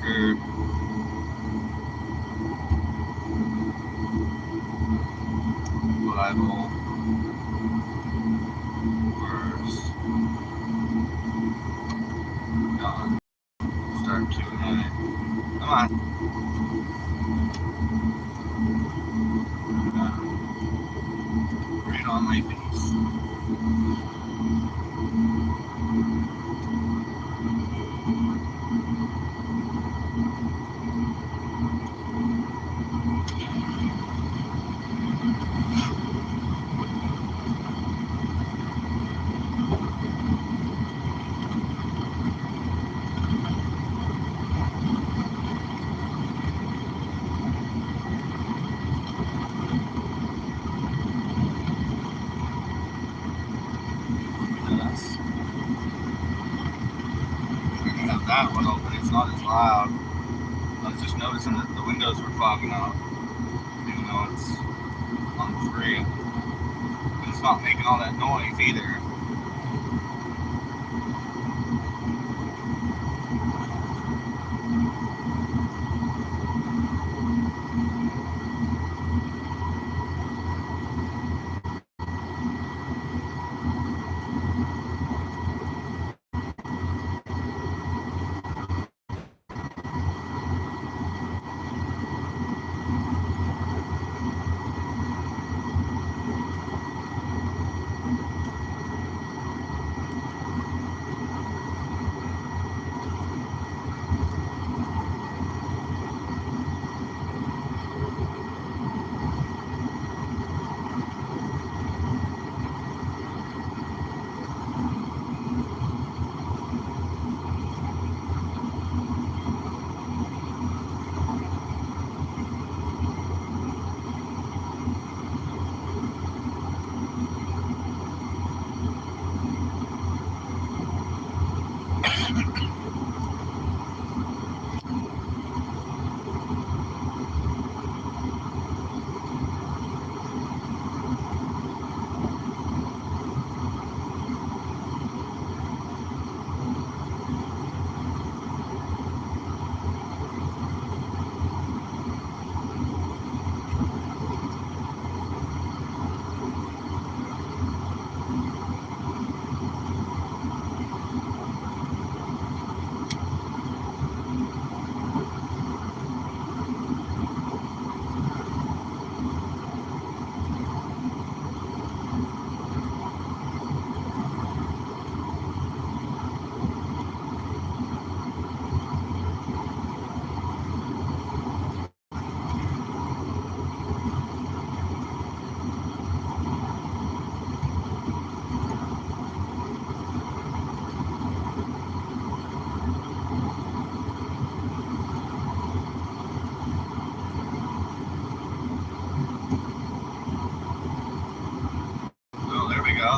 record. Bible verse. Done. Start Q&A. Come on. Right on my face. That one open, it's not as loud. I was just noticing that the windows were fogging up, even though it's on 3. But it's not making all that noise either.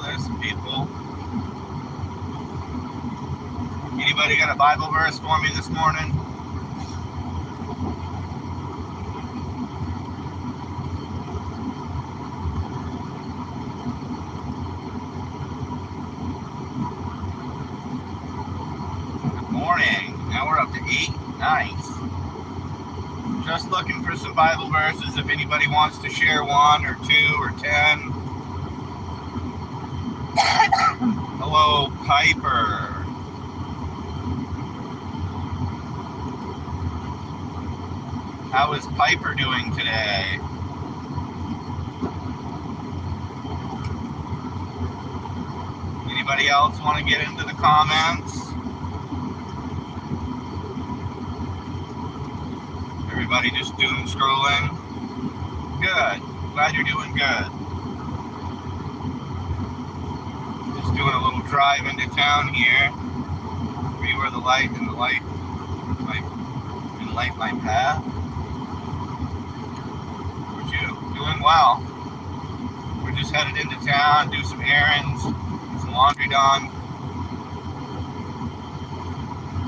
There's some people. Anybody got a Bible verse for me this morning? Good morning. Now we're up to 8. Nice. Just looking for some Bible verses if anybody wants to share 1 or 2 or 10. Hello, Piper. How is Piper doing today? Anybody else want to get into the comments? Everybody just doom scrolling? Good. Glad you're doing good. Doing a little drive into town here. For you are the light and the light my path. Would you? Doing well. We're just headed into town, do some errands, get some laundry done.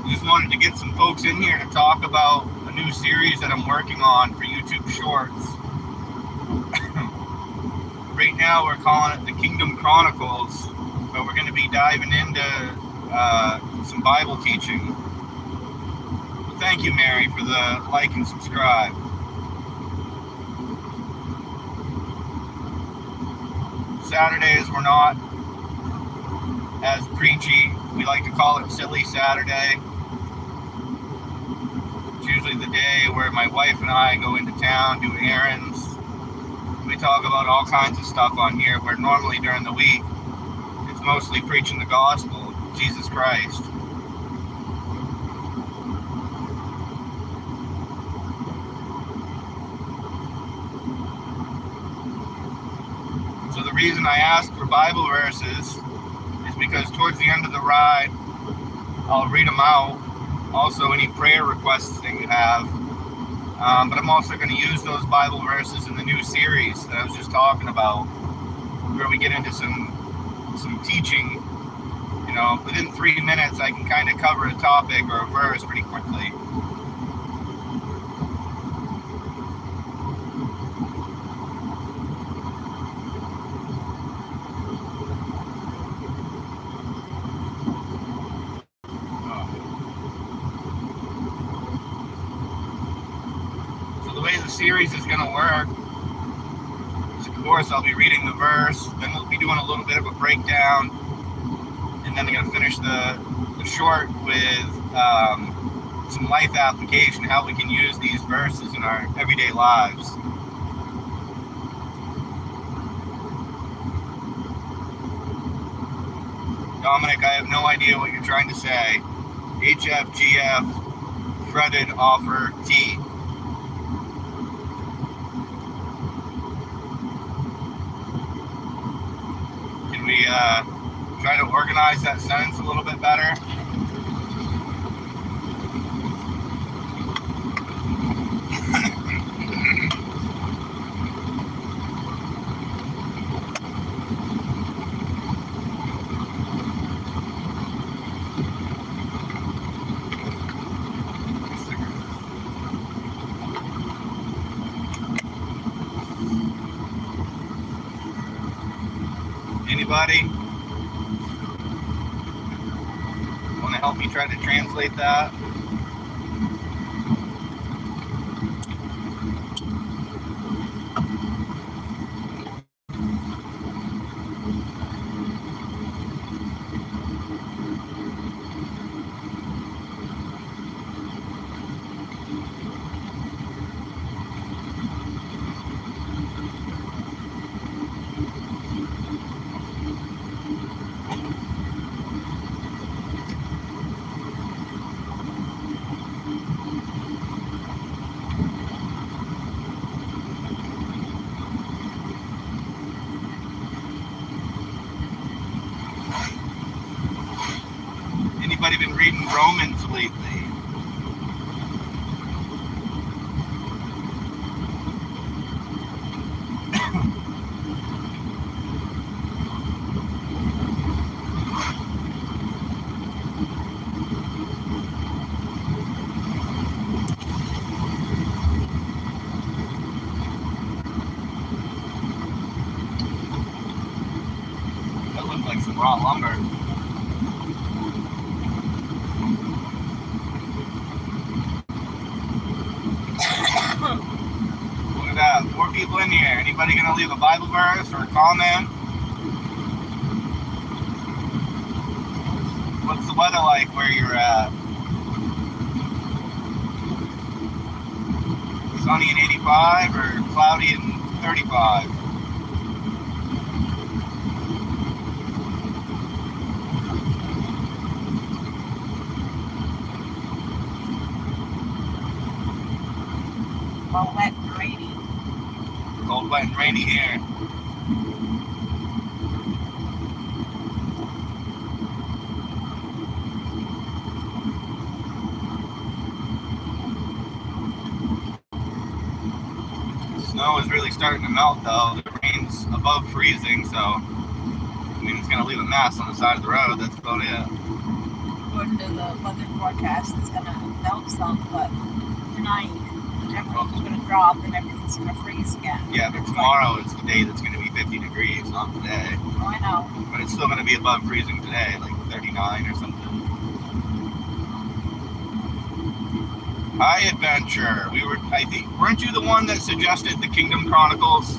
Just wanted to get some folks in here to talk about a new series that I'm working on for YouTube Shorts. Right now we're calling it the Kingdom Chronicles. But we're going to be diving into some Bible teaching. With Thank you, Mary, for the like and subscribe. Saturdays were not as preachy. We like to call it Silly Saturday. It's usually the day where my wife and I go into town, do errands. We talk about all kinds of stuff on here, where normally during the week, it's mostly preaching the gospel of Jesus Christ. So the reason I ask for Bible verses is because towards the end of the ride, I'll read them out. Also, any prayer requests that you have. But I'm also going to use those Bible verses in the new series that I was just talking about, where we get into some teaching. You know, within 3 minutes, I can kind of cover a topic or a verse pretty quickly. The way the series is going to work is, of course, I'll be reading the verse, then we'll be doing a little bit of a breakdown, and then I'm going to finish the short with some life application, how we can use these verses in our everyday lives. Dominic, I have no idea what you're trying to say. HFGF, fretted offer T. We try to organize that sentence a little bit better. Anybody want to help me try to translate that? Anybody been reading Romans lately? That looks like some raw lumber. Look at that, 4 people in here. Anybody gonna leave a Bible verse or a comment? What's the weather like where you're at? Sunny and 85 or cloudy and 35? Cold, wet, and rainy. Cold, wet, and rainy here. Snow is really starting to melt though. The rain's above freezing, so I mean it's gonna leave a mess on the side of the road. That's about it. According to the weather forecast, it's gonna melt some, but tonight the temperature's gonna drop and everything's gonna freeze again. Yeah, but tomorrow is the day that's gonna be 50 degrees, not today. Oh, I know. But it's still gonna be above freezing today, like 39 or something. Hi, Adventure. Weren't you the one that suggested the Kingdom Chronicles?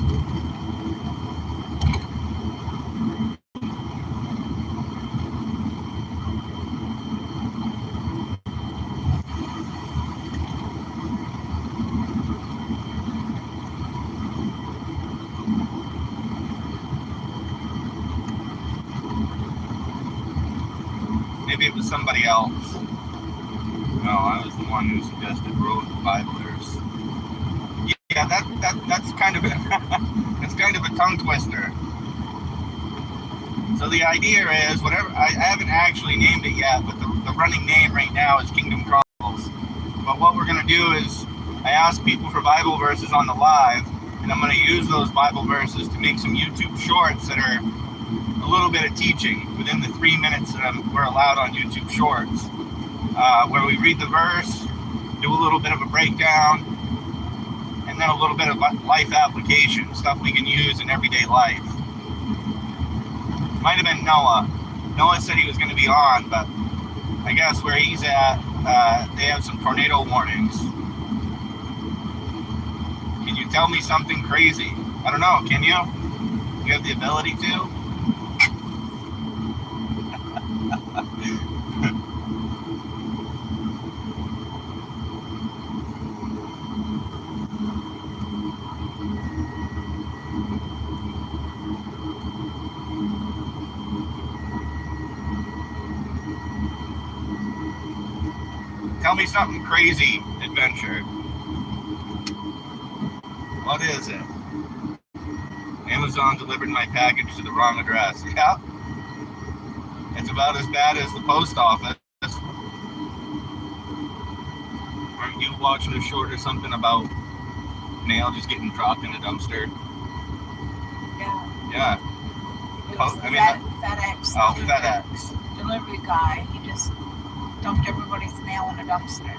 Maybe it was somebody else. No, I was the one who suggested road Biblers. Yeah, that's kind of that's kind of a tongue twister. So the idea is, whatever, I haven't actually named it yet, but the running name right now is Kingdom Chronicles. But what we're going to do is, I ask people for Bible verses on the live, and I'm going to use those Bible verses to make some YouTube shorts that are a little bit of teaching within the 3 minutes that we're allowed on YouTube shorts, where we read the verse, do a little bit of a breakdown, and then a little bit of life application, stuff we can use in everyday life. Might have been Noah. Noah said he was going to be on, but I guess where he's at, they have some tornado warnings. Can you tell me something crazy? I don't know, can you? You have the ability to? Tell me something crazy, Adventure. What is it? Amazon delivered my package to the wrong address. Yeah. It's about as bad as the post office. Aren't you watching a short or something about mail just getting dropped in a dumpster? Yeah. Yeah. It was FedEx. Oh, FedEx. Delivery guy. He just dumped everybody's mail in a dumpster.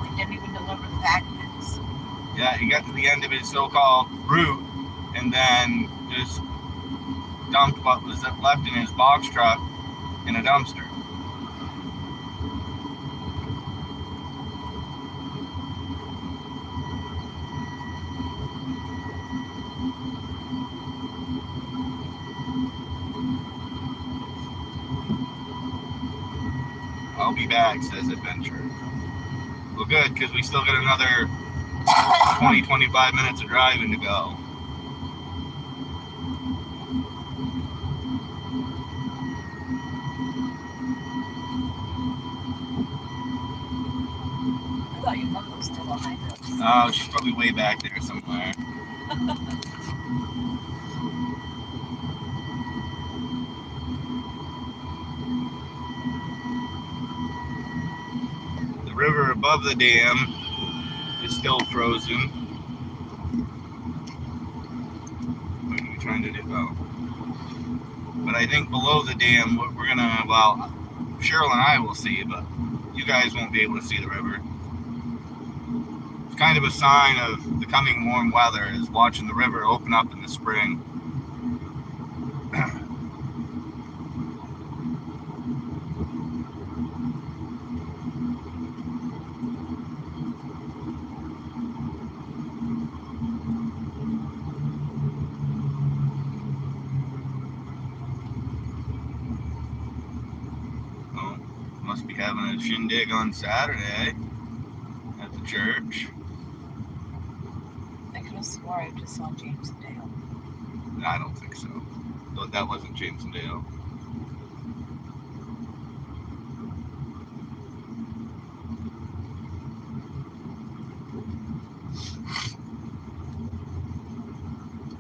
We didn't even deliver the packages. Yeah, he got to the end of his so-called route and then just dumped what was left in his box truck in a dumpster. I'll be back, says Adventure. Well, good, because we still got another 20-25 minutes of driving to go. I thought your mother was still behind us. Oh, she's probably way back there somewhere. The river above the dam is still frozen. What are we trying to do? Oh. But I think below the dam, we're gonna, well, Cheryl and I will see, but you guys won't be able to see the river. It's kind of a sign of the coming warm weather, is watching the river open up in the spring. Oh, must be having a shindig on Saturday at the church. I could have swore I just saw James and Dale. I don't think so. That wasn't James and Dale.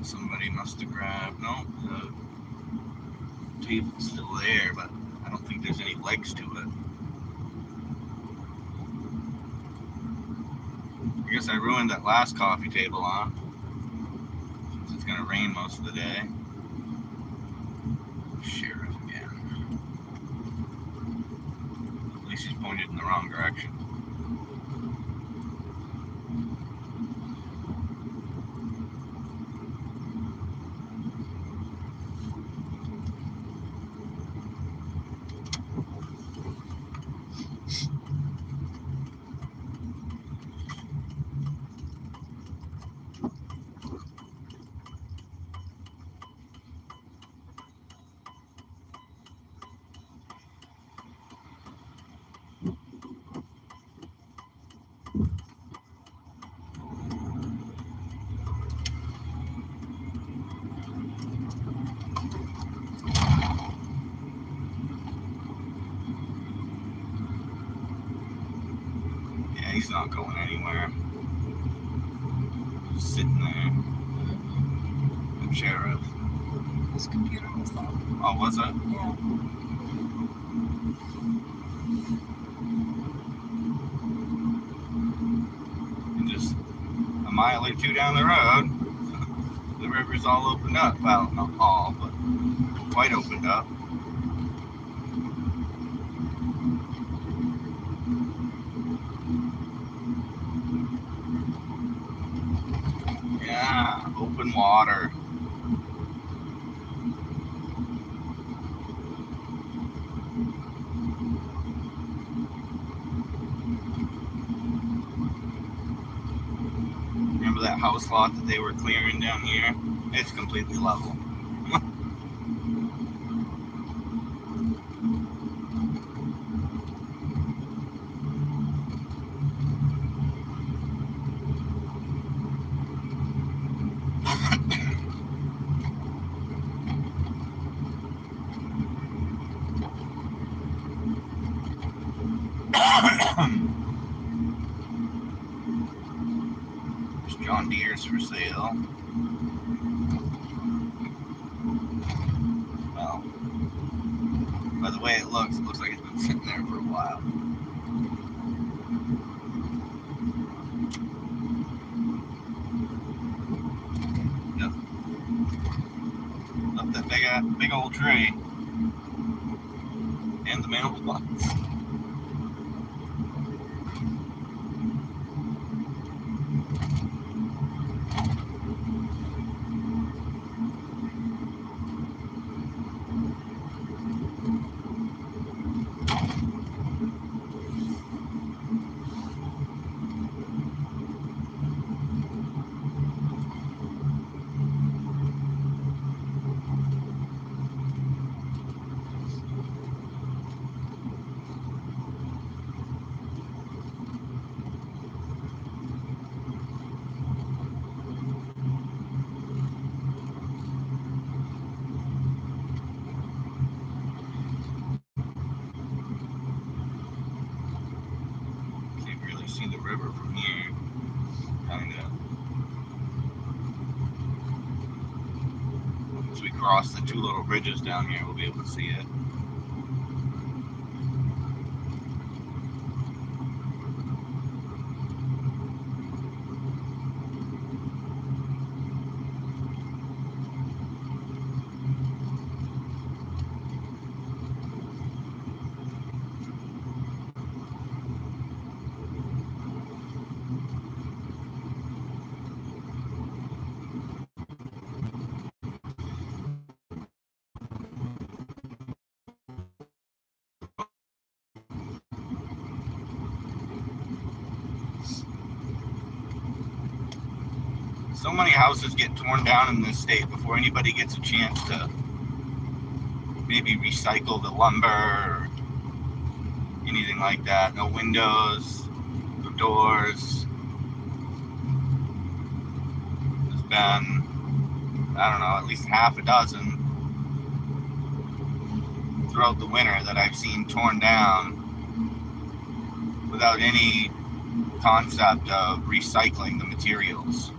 Somebody must have grabbed. No, the table's still there, but I don't think there's any legs to it. I guess I ruined that last coffee table, huh? Since it's gonna rain most of the day. Sheriff again. At least he's pointed in the wrong direction. he's not going anywhere. Just sitting there. The sheriff. His computer was up. Oh, was it? Yeah. And just a mile or two down the road, the river's all opened up. Well, not all, but quite opened up. Yeah, open water. Remember that house lot that they were clearing down here? It's completely level. There's John Deere's for sale. Well, by the way it looks like it's been sitting there for a while. Yep. Up that big old tree. And the mailbox. Can't really see the river from here. Kinda. Once we cross the two little bridges down here, we'll be able to see it. So many houses get torn down in this state before anybody gets a chance to maybe recycle the lumber or anything like that. No windows, no doors. There's been, I don't know, at least half a dozen throughout the winter that I've seen torn down without any concept of recycling the materials.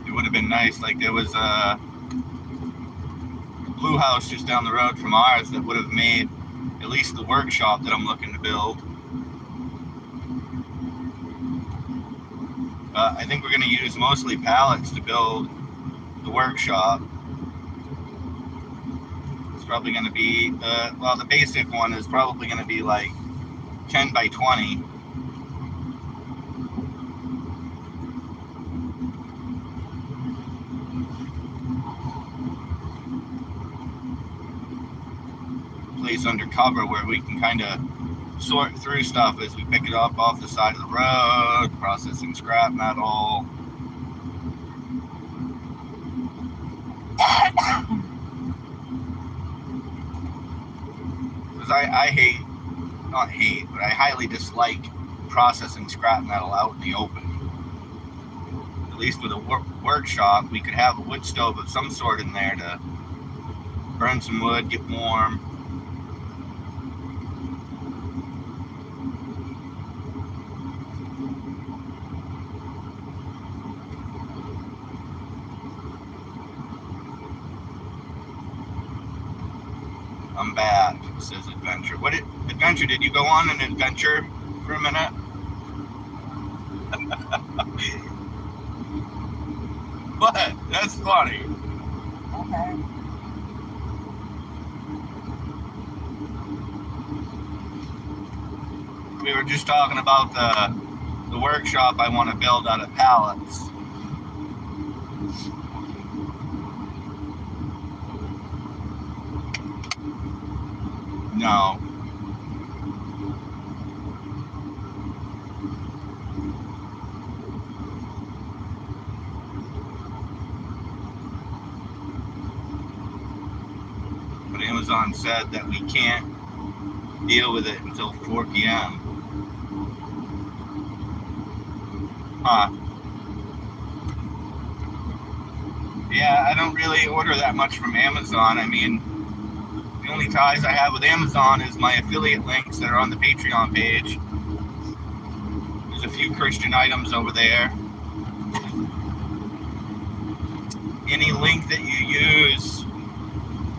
It would have been nice, like there was a blue house just down the road from ours that would have made at least the workshop that I'm looking to build. I think we're going to use mostly pallets to build the workshop. It's probably going to be, well, the basic one is probably going to be like 10 by 20. Place undercover where we can kind of sort through stuff as we pick it up off the side of the road, processing scrap metal. Because I hate, but I highly dislike processing scrap metal out in the open. At least with a workshop, we could have a wood stove of some sort in there to burn some wood, get warm. I'm back, says Adventure. Adventure, did you go on an adventure for a minute? What? That's funny. Okay. We were just talking about the workshop I want to build out of pallets. No. But Amazon said that we can't deal with it until 4 p.m. Huh. Yeah, I don't really order that much from Amazon. I mean, the only ties I have with Amazon is my affiliate links that are on the Patreon page. There's a few Christian items over there. Any link that you use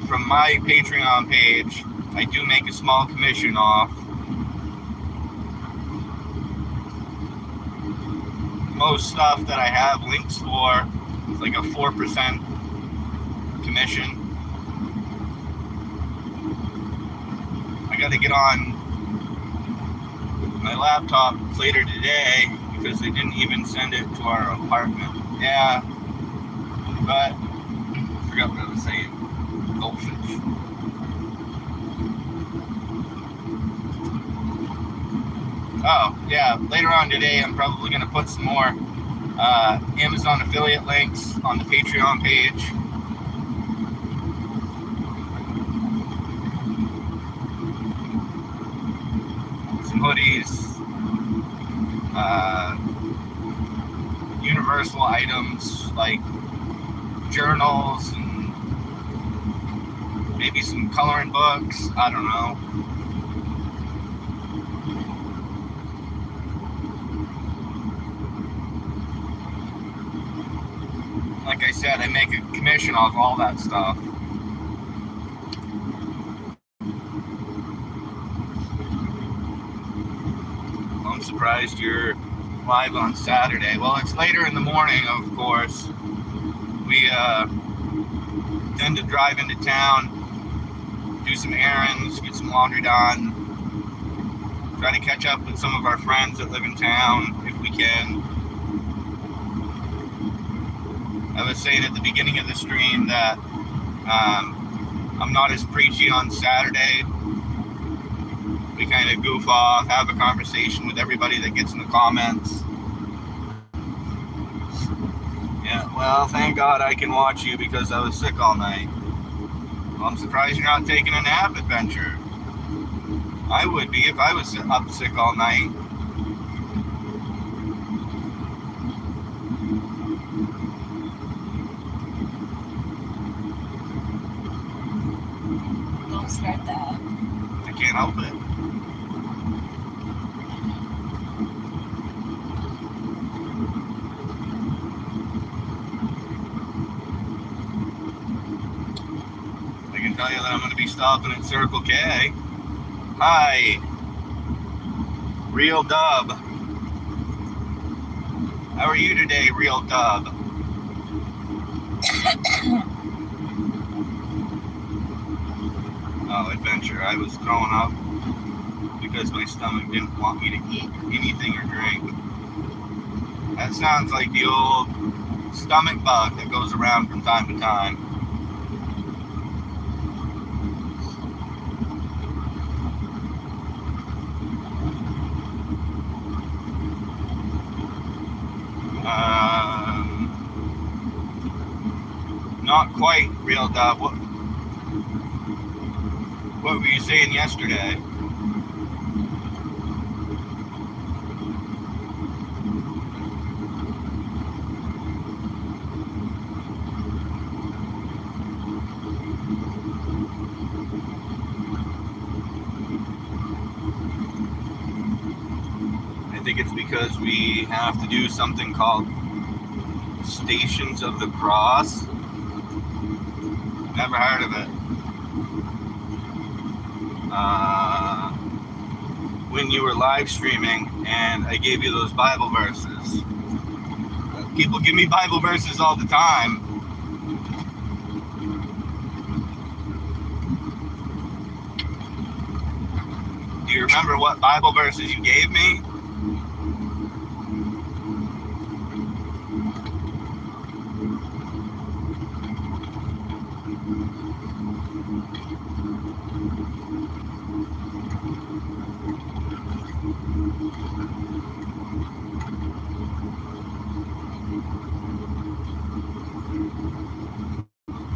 from my Patreon page, I do make a small commission off. Most stuff that I have links for is like a 4% commission. I got to get on my laptop later today because they didn't even send it to our apartment. Yeah, but I forgot what I was saying. Goldfish. Oh, yeah, later on today I'm probably going to put some more Amazon affiliate links on the Patreon page. Some hoodies, universal items like journals and maybe some coloring books. I don't know. Like I said, I make a commission off all that stuff. I'm surprised you're live on Saturday. Well, it's later in the morning, of course. We tend to drive into town, do some errands, get some laundry done, try to catch up with some of our friends that live in town if we can. I was saying at the beginning of the stream that I'm not as preachy on Saturday. We kind of goof off, have a conversation with everybody that gets in the comments. Yeah, well, thank God I can watch you because I was sick all night. Well, I'm surprised you're not taking a nap, Adventure. I would be if I was up sick all night. Don't start that. I can't help it. I can tell you that I'm going to be stopping at Circle K. Hi, Real Dub. How are you today, Real Dub? Oh, Adventure. I was throwing up because my stomach didn't want me to eat anything or drink. That sounds like the old stomach bug that goes around from time to time. Not quite, Real Dub. What were you saying yesterday? because we have to do something called Stations of the Cross. Never heard of it. When you were live streaming and I gave you those Bible verses. People give me Bible verses all the time. Do you remember what Bible verses you gave me?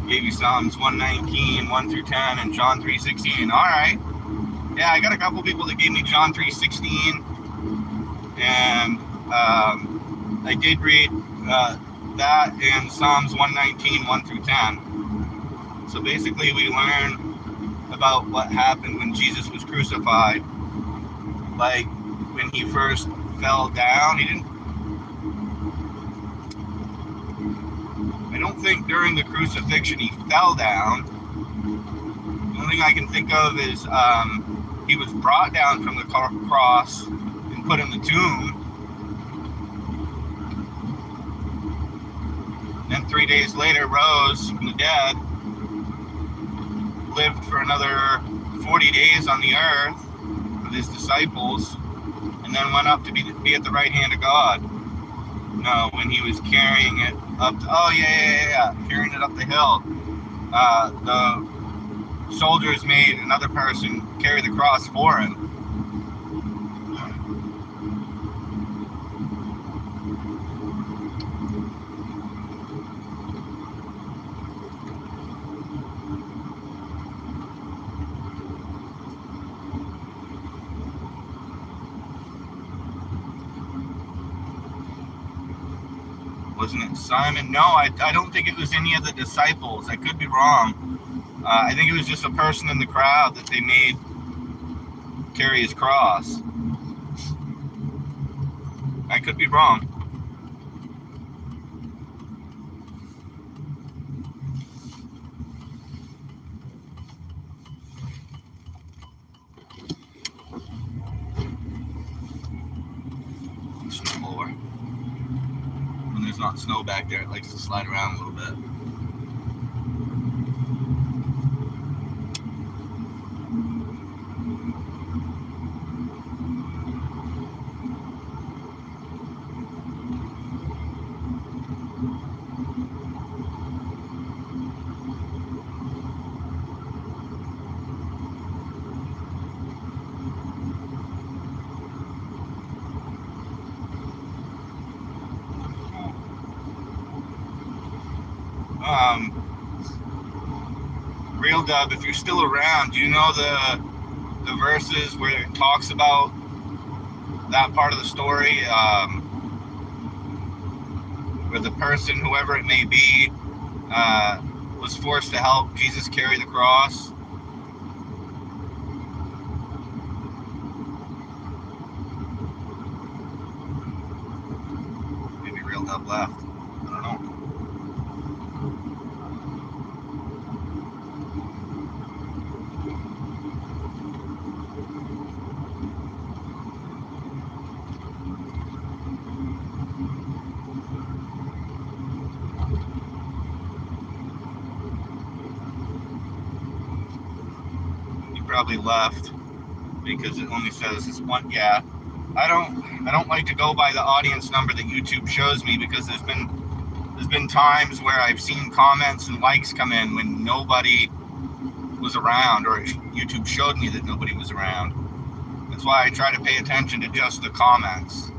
Gave you Psalms 119, 1 through 10, and John 3:16. All right. Yeah, I got a couple people that gave me John 3:16, and I did read that and Psalms 119, 1 through 10. So basically, we learn about what happened when Jesus was crucified. Like when he first fell down, I don't think during the crucifixion he fell down. The only thing I can think of is he was brought down from the cross and put in the tomb. Then 3 days later rose from the dead, lived for another 40 days on the earth with his disciples, and then went up to be at the right hand of God. No, when he was carrying it up, carrying it up the hill. The soldiers made another person carry the cross for him. Wasn't it Simon? No, I don't think it was any of the disciples. I could be wrong. I think it was just a person in the crowd that they made carry his cross. I could be wrong. Snowblower. When there's not snow back there, it likes to slide around a little bit. Real Dub, if you're still around, do you know the verses where it talks about that part of the story, where the person, whoever it may be, was forced to help Jesus carry the cross? Maybe Real Dub left. I don't know. Probably left because it only says this one. Yeah, I don't like to go by the audience number that YouTube shows me, because there's been times where I've seen comments and likes come in when nobody was around, or YouTube showed me that nobody was around. That's why I try to pay attention to just the comments,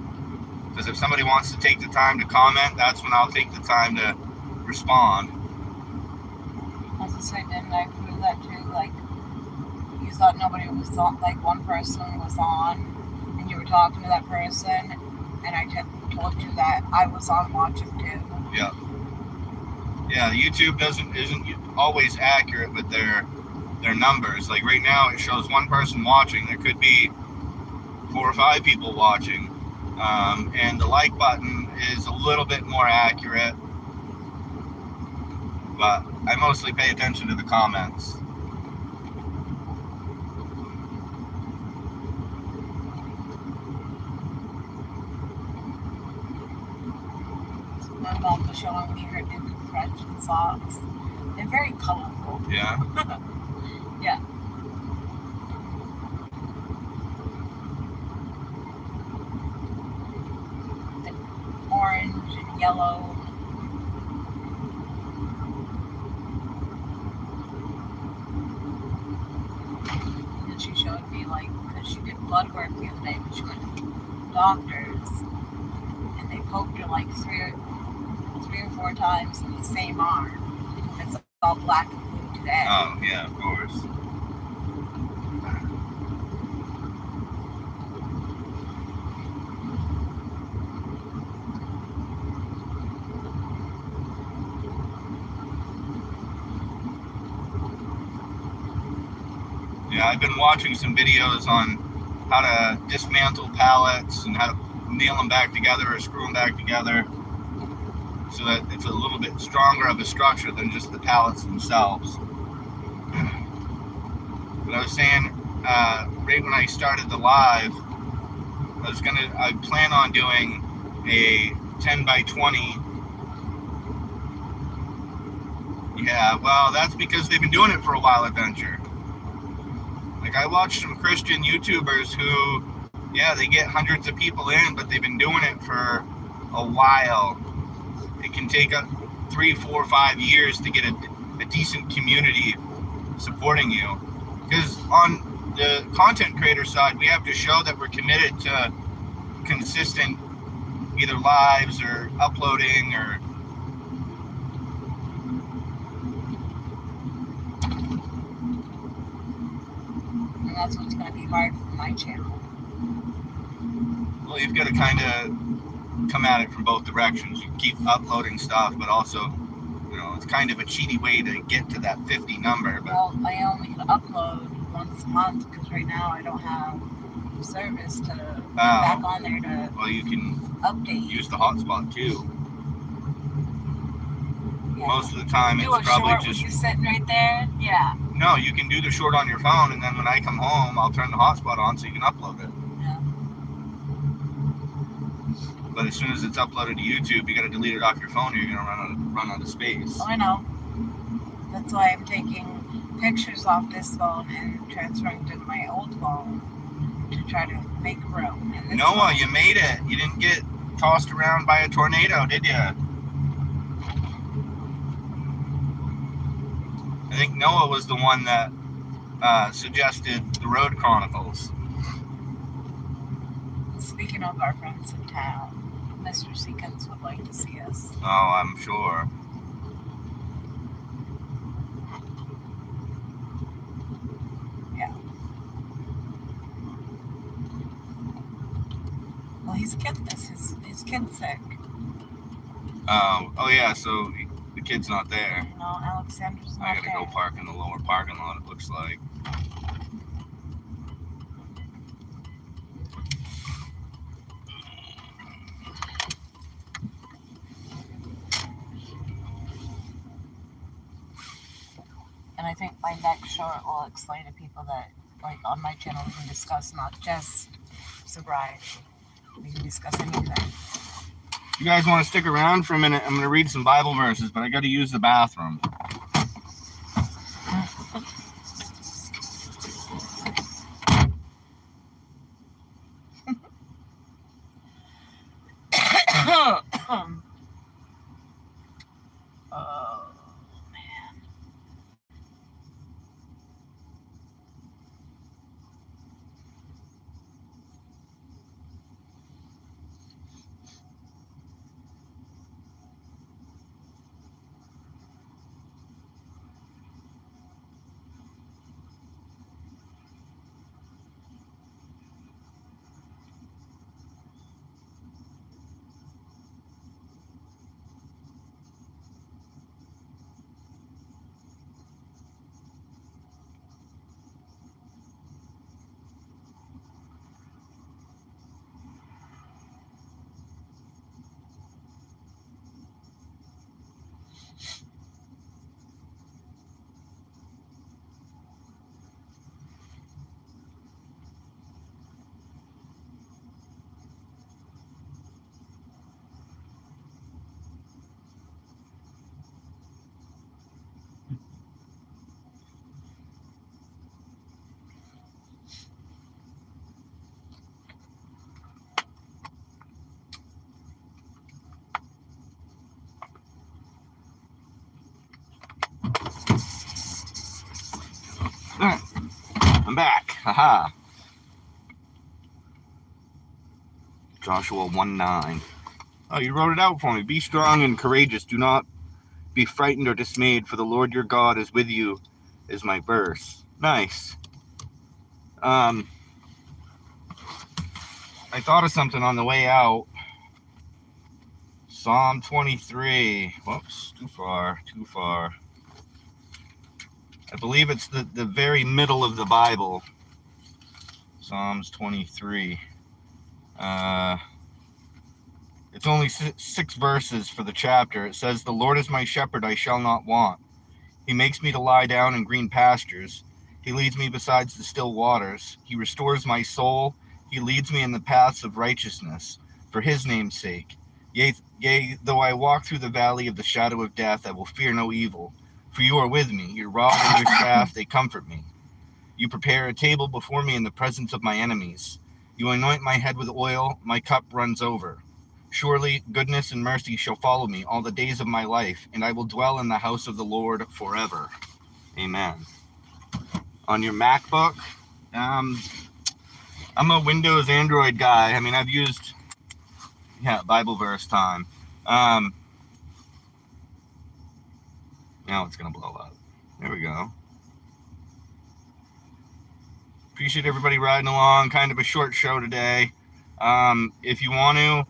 because if somebody wants to take the time to comment, that's when I'll take the time to respond. I was just saying, didn't I prove that too? Like, you thought nobody was on, like one person was on, and you were talking to that person, and I told you that I was on watching too. Yeah. Yeah, YouTube isn't always accurate with their numbers. Like right now, it shows one person watching. There could be 4 or 5 people watching. And the like button is a little bit more accurate, but I mostly pay attention to the comments. My mom was showing me her new compression socks. They're very colorful. Yeah. Yeah. The orange and yellow. And then she showed me, like, because she did blood work the other day, but she went to doctors, and they poked her like three or four times in the same arm. It's all black and blue today. Oh, yeah, of course. Yeah, I've been watching some videos on how to dismantle pallets and how to nail them back together or screw them back together so that it's a little bit stronger of a structure than just the pallets themselves. But I was saying, right when I started the live, I plan on doing a 10 by 20. Yeah, well, that's because they've been doing it for a while, adventure. Like, I watched some Christian YouTubers who, yeah, they get hundreds of people in, but they've been doing it for a while. It can take 3, 4, 5 years to get a decent community supporting you. Because on the content creator side, we have to show that we're committed to consistent either lives or uploading or... And that's what's going to be hard for my channel. Well, you've got to kind of come at it from both directions. You keep uploading stuff, but also, you know, it's kind of a cheaty way to get to that 50 number. But... Well, I only can upload once a month because right now I don't have service to get back on there to well, you can update. Use the hotspot too. Yeah. Most of the time do it's probably short just... You sitting right there? Yeah. No, you can do the short on your phone, and then when I come home, I'll turn the hotspot on so you can upload it. Yeah. But as soon as it's uploaded to YouTube, you got to delete it off your phone, or you're gonna run out of space. Oh, I know. That's why I'm taking pictures off this phone and transferring to my old phone to try to make room. And Noah, you made it. You didn't get tossed around by a tornado, did you? I think Noah was the one that suggested the Road Chronicles. Speaking of our friends in town, Mr. Seekins would like to see us. Oh, I'm sure. Yeah. Well, his kid's sick. Oh yeah, so the kid's not there. No, Alexander's not there. I gotta go park in the lower parking lot, it looks like. And I think my next short will explain to people that, like, on my channel we can discuss not just sobriety. We can discuss anything. You guys want to stick around for a minute? I'm going to read some Bible verses, but I got to use the bathroom. Oh, man. I'm back. Haha. Joshua 1:9. Oh, you wrote it out for me. Be strong and courageous. Do not be frightened or dismayed, for the Lord your God is with you, is my verse. Nice. I thought of something on the way out. Psalm 23. Whoops, too far. I believe it's the very middle of the Bible. Psalms 23. It's only 6 verses for the chapter. It says, "The Lord is my shepherd, I shall not want. He makes me to lie down in green pastures. He leads me beside the still waters. He restores my soul. He leads me in the paths of righteousness, for his name's sake. Yea, though I walk through the valley of the shadow of death, I will fear no evil. For you are with me. Your rod and your staff, they comfort me. You prepare a table before me in the presence of my enemies. You anoint my head with oil. My cup runs over. Surely goodness and mercy shall follow me all the days of my life, and I will dwell in the house of the Lord forever." Amen. On your MacBook, I'm a Windows Android guy. I mean, I've used, Bible verse time. Now it's going to blow up. There we go. Appreciate everybody riding along. Kind of a short show today. If you want to,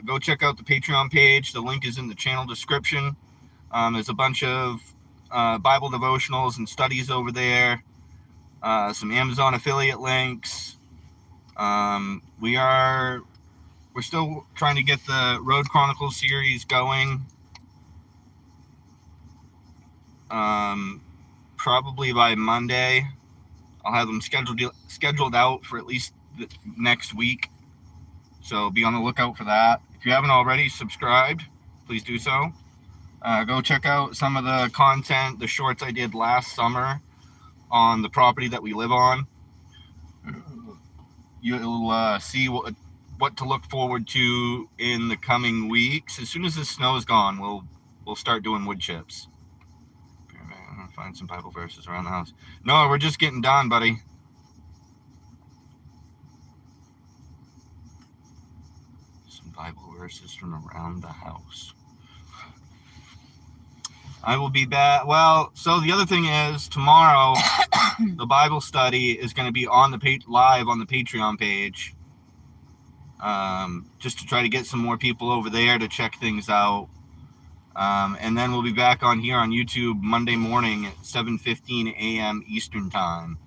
go check out the Patreon page. The link is in the channel description. There's a bunch of Bible devotionals and studies over there. Some Amazon affiliate links. We're still trying to get the Road Chronicles series going. Probably by Monday, I'll have them scheduled out for at least the next week. So be on the lookout for that. If you haven't already subscribed, please do so. Go check out some of the content, the shorts I did last summer on the property that we live on. You'll see what to look forward to in the coming weeks. As soon as the snow is gone, we'll start doing wood chips. I'm gonna find some Bible verses around the house. No, we're just getting done, buddy. Some Bible verses from around the house. I will be back. Well, so the other thing is, tomorrow the Bible study is going to be on the live on the Patreon page, just to try to get some more people over there to check things out. And then we'll be back on here on YouTube Monday morning at 7:15 a.m. Eastern time.